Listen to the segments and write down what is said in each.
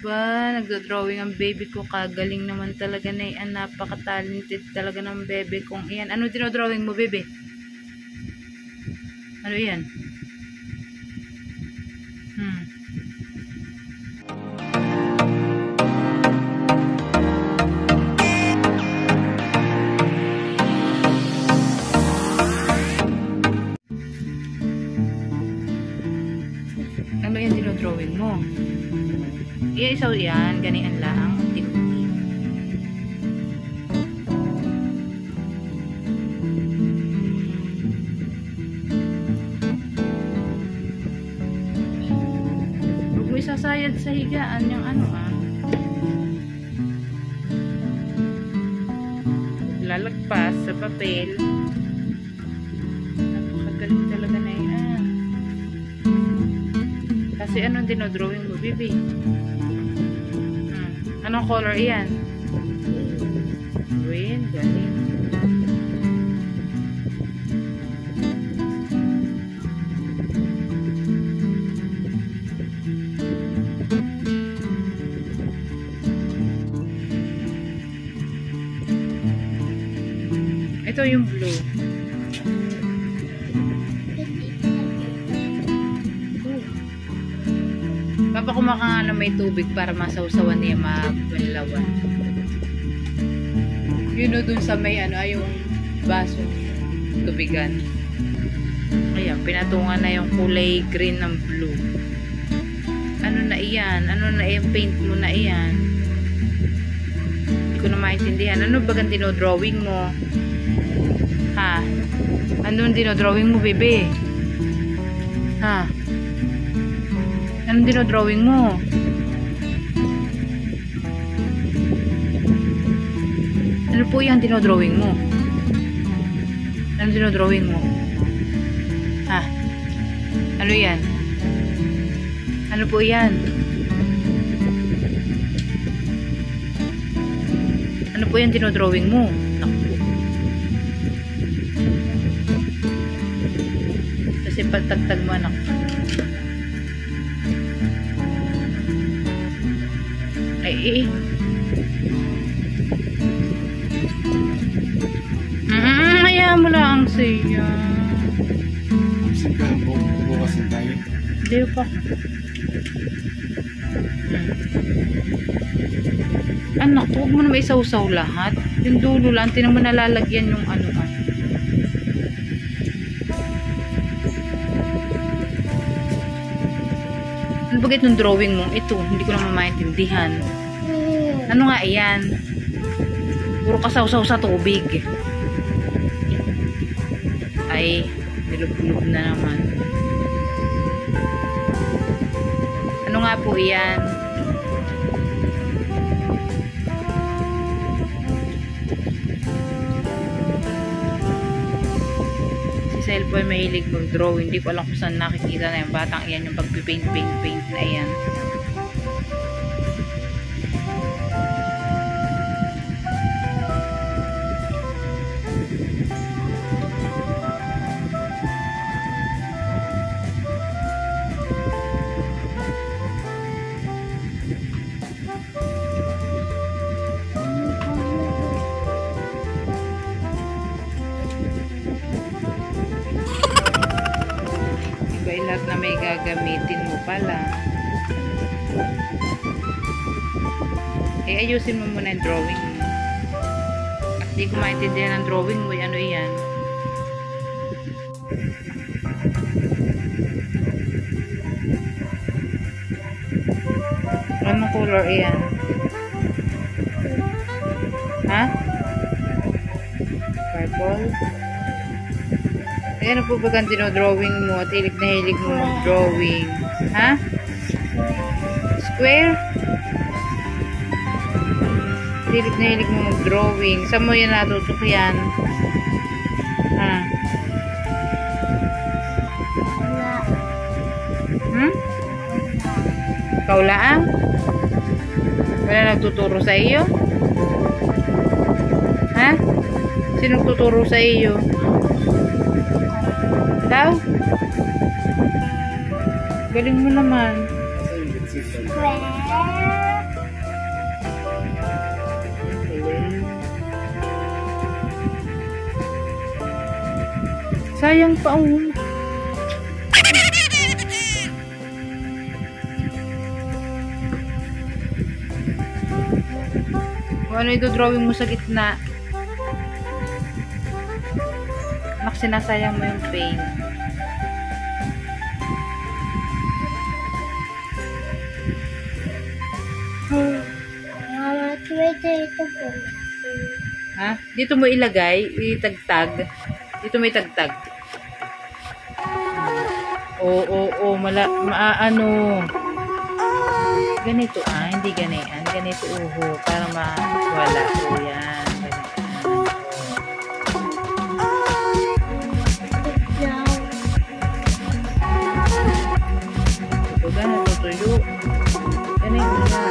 Ba, nagdo-drawing ang baby ko. Kagaling naman talaga na yan. Napaka-talented talaga ng bebe kong iyan. Ano dinodrawing mo, bebe? Ano yan? Ano yan dinodrawing mo? Isaw yan, ganian lang. Huwag mo isasayad sa higaan yung ano lalagpas sa papel. Napakagaling talaga na yan. Kasi anong dinodrawing mo, baby? Anong color iyan? Green, galing. Ito yung blue. Papa kumaka nga may tubig para masawsawan niya mabanlawan. Yun o dun sa may yung baso tubigan. Ayan, pinatungan na yung kulay green ng blue. Ano na iyan? Ano na yung paint mo na iyan? Hindi ko na maintindihan. Ano ba ang dinodrawing mo? Ha? Ano ang dinodrawing mo, bebe? Ha? Anong dinodrawing mo? Ano po yung dinodrawing mo? Anong dinodrawing mo? Ha? Ano yan? Ano po yan? Ano po yung dinodrawing mo? Kasi pagtagtag mo anak. Ay, hayaan mo lang siya. Sige, bukas na tayo. Hindi pa. Anak, huwag mo na maisaw-saw lahat. Yung dulo lang, tinan mo nalalagyan yung ano ka. Ano ba itong drawing mo? Ito, hindi ko naman maintindihan. Ano nga iyan? Puro kasaw-saw sa tubig. Ay, nilub-lub na naman. Ano nga po iyan? Si Sel po ay mahilig mag-draw. Hindi ko alam kung saan nakikita na yung batang iyan, yung pag-paint na iyan. Lahat na may gagamitin mo pala. Eh, ayusin mo muna yung drawing mo. At di ko maintindihan ang drawing mo. Ano yan? Anong color yan? Ha? Purple? Ayan po ba ang dinodrawing mo at hilig na hilig mo mag-drawing? Ha? Square? Hilig na hilig mo mag-drawing. Saan mo yan natutok yan? Ha? Ikaw lang? Wala nagtuturo sa iyo? Ha? Sino tuturo sa iyo? Ikaw? Galing mo naman. Square. Sayang pa, oh. Kung ano ito drawing mo sa gitna. Anak, sinasayang mo yung paint. Ito po. Ha? Dito mo ilagay, itagtag. Dito mo itagtag. Oo, ano. Ganito, hindi ganyan. Ganito, para mawala. Yan. Ito, ganito, tuyo. Ganito na.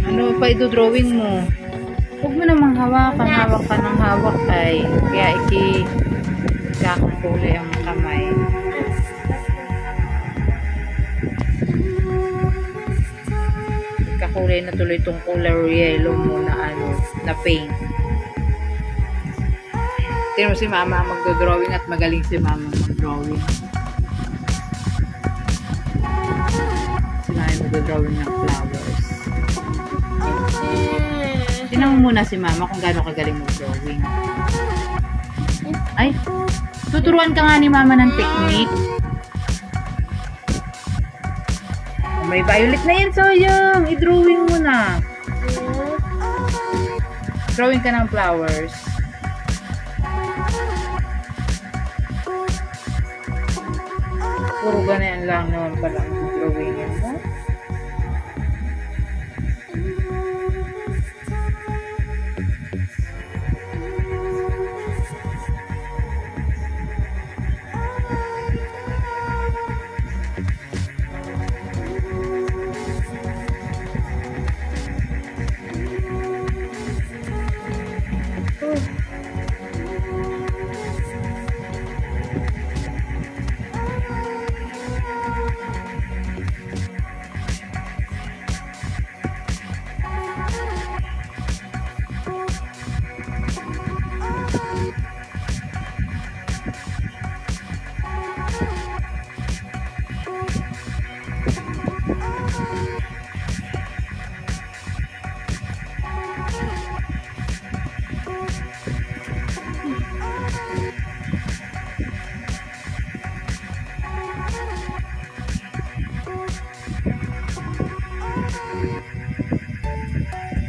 Ano pa ito drawing mo? Huwag mo namang hawakan. Hawak ka ng hawak ay. Kaya kakakulay ang kamay. Kakulay na tuloy itong color yellow mo na na paint. Tingnan mo si mama magdo-drawing at magaling si mama mag-drawing. Si mama magdo-drawing ng flowers. Tingnan mo muna si mama kung gaano kagaling mag-drawing. Ay, tuturuan ka nga ni mama ng technique. May violet na yan, Soyong. I-drawing mo na. Drawing ka ng flowers. Puro ganyan lang naman pala ang drawing mo.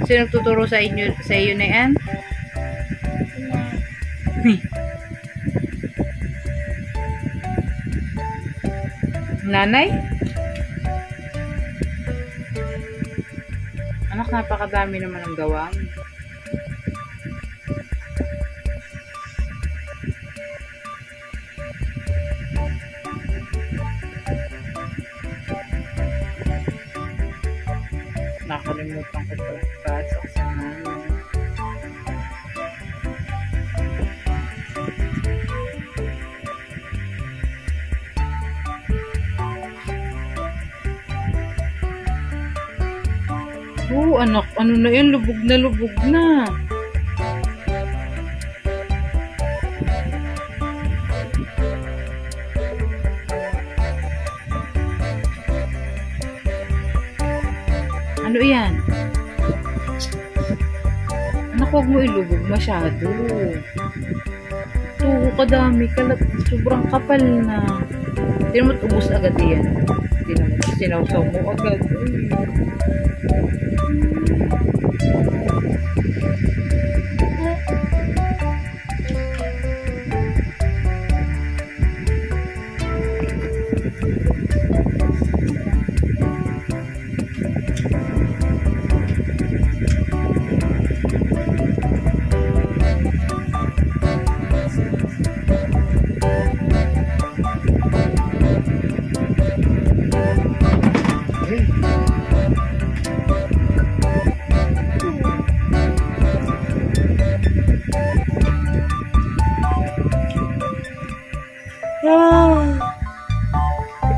Sino nagtuturo sa iyo na yan? Nanay? Anak, napakadami naman ang gawa. Nakalimutan ko pala sa namin. Oh, anak, ano na yan? Lubog na lubog na. Ano yan? Anak, huwag mo ilubog masyado. Ito, kadami. Sobrang kapal na. Tignan mo, ubos agad yan. Tignan mo, sinawsaw mo agad.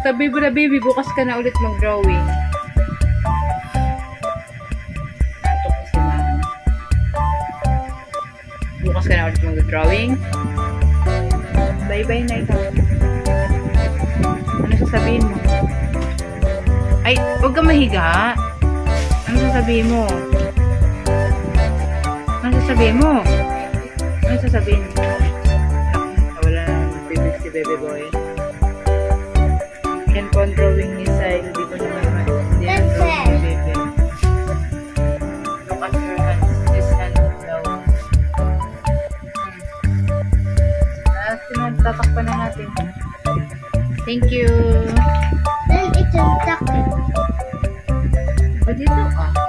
Tabi mo na, baby. Bukas ka na ulit mag-drawing. Antok na si mama. Bukas ka na ulit mag-drawing. Bye-bye na ikaw. Ano sasabihin mo? Ay, huwag ka mahiga. Ano sasabihin mo? Ano sasabihin mo? Ano sasabihin mo? Wala na bibig si baby boy. Can po drawing ni Sile. Hindi ko naman. Hindi na drawing ni baby. Look at her hands. This hand daw. Tatakpan na natin. Thank you. Then it's a duck. O dito ah.